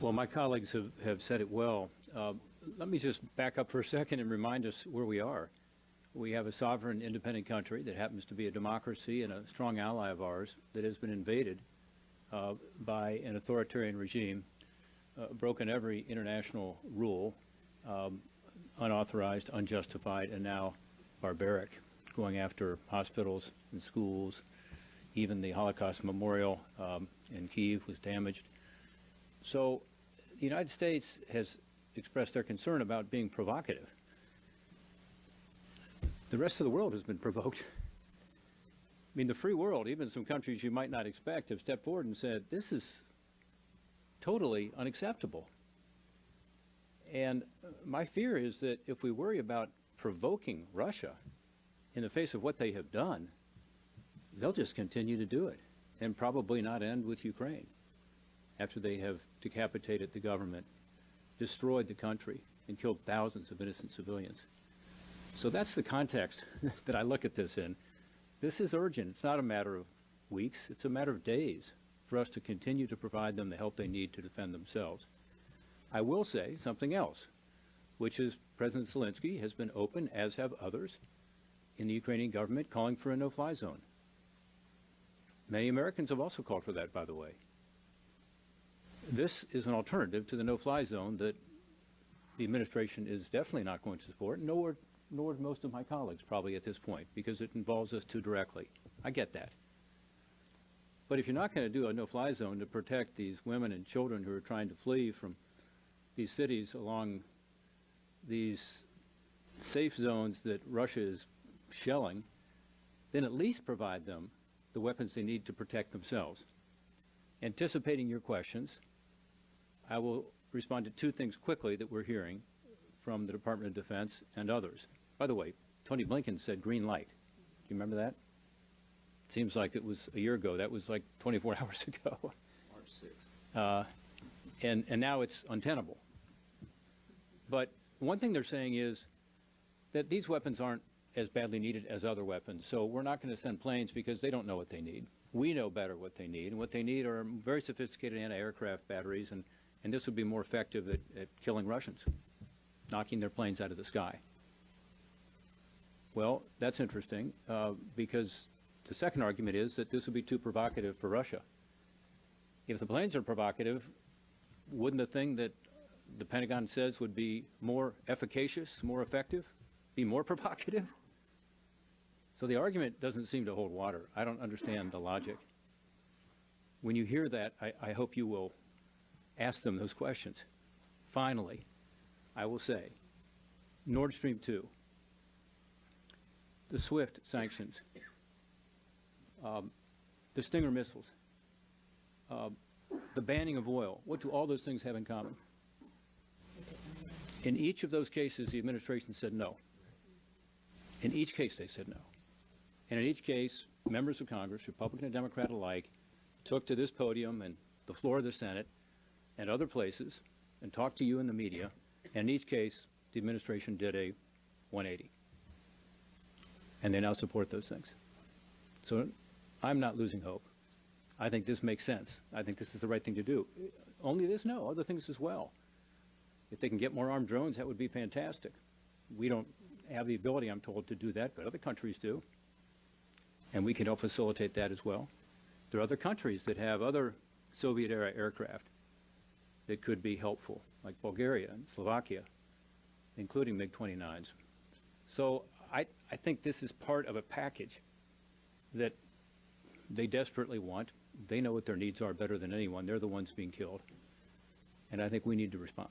Well, my colleagues have said it well. Let me just back up for a second and remind us where we are. We have a sovereign, independent country that happens to be a democracy and a strong ally of ours that has been invaded by an authoritarian regime, broken every international rule, unauthorized, unjustified, and now barbaric, going after hospitals and schools. Even the Holocaust Memorial in Kyiv was damaged. So the United States has expressed their concern about being provocative. The rest of the world has been provoked. I mean, the free world, even some countries you might not expect, have stepped forward and said, this is totally unacceptable. And my fear is that if we worry about provoking Russia in the face of what they have done, they'll just continue to do it and probably not end with Ukraine after they have decapitated the government, destroyed the country, and killed thousands of innocent civilians. So that's the context that I look at this in. This is urgent. It's not a matter of weeks. It's a matter of days for us to continue to provide them the help they need to defend themselves. I will say something else, which is President Zelensky has been open, as have others in the Ukrainian government, calling for a no-fly zone. Many Americans have also called for that, by the way. This is an alternative to the no-fly zone that the administration is definitely not going to support, nor most of my colleagues probably at this point, because it involves us too directly. I get that. But if you're not going to do a no-fly zone to protect these women and children who are trying to flee from these cities along these safe zones that Russia is shelling, then at least provide them the weapons they need to protect themselves. Anticipating your questions, I will respond to two things quickly that we're hearing from the Department of Defense and others. By the way, Tony Blinken said green light. Do you remember that? It seems like it was a year ago. That was like 24 hours ago. March 6th. And now it's untenable. But one thing they're saying is that these weapons aren't as badly needed as other weapons. So we're not going to send planes because they don't know what they need. We know better what they need. And what they need are very sophisticated anti-aircraft batteries. And this would be more effective at killing Russians, knocking their planes out of the sky. Well, that's interesting because the second argument is that this would be too provocative for Russia. If the planes are provocative, wouldn't the thing that the Pentagon says would be more efficacious, more effective, be more provocative? So the argument doesn't seem to hold water. I don't understand the logic. When you hear that, I hope you will ask them those questions. Finally, I will say, Nord Stream 2, the SWIFT sanctions, the Stinger missiles, the banning of oil, what do all those things have in common? In each of those cases, the administration said no. In each case, they said no. And in each case, members of Congress, Republican and Democrat alike, took to this podium and the floor of the Senate and other places and talked to you in the media. And in each case, the administration did a 180. And they now support those things. So I'm not losing hope. I think this makes sense. I think this is the right thing to do. Only this? No, other things as well. If they can get more armed drones, that would be fantastic. We don't have the ability, I'm told, to do that, but other countries do. And we can help facilitate that as well. There are other countries that have other Soviet-era aircraft that could be helpful, like Bulgaria and Slovakia, including MiG-29s. So I think this is part of a package that they desperately want. They know what their needs are better than anyone. They're the ones being killed. And I think we need to respond.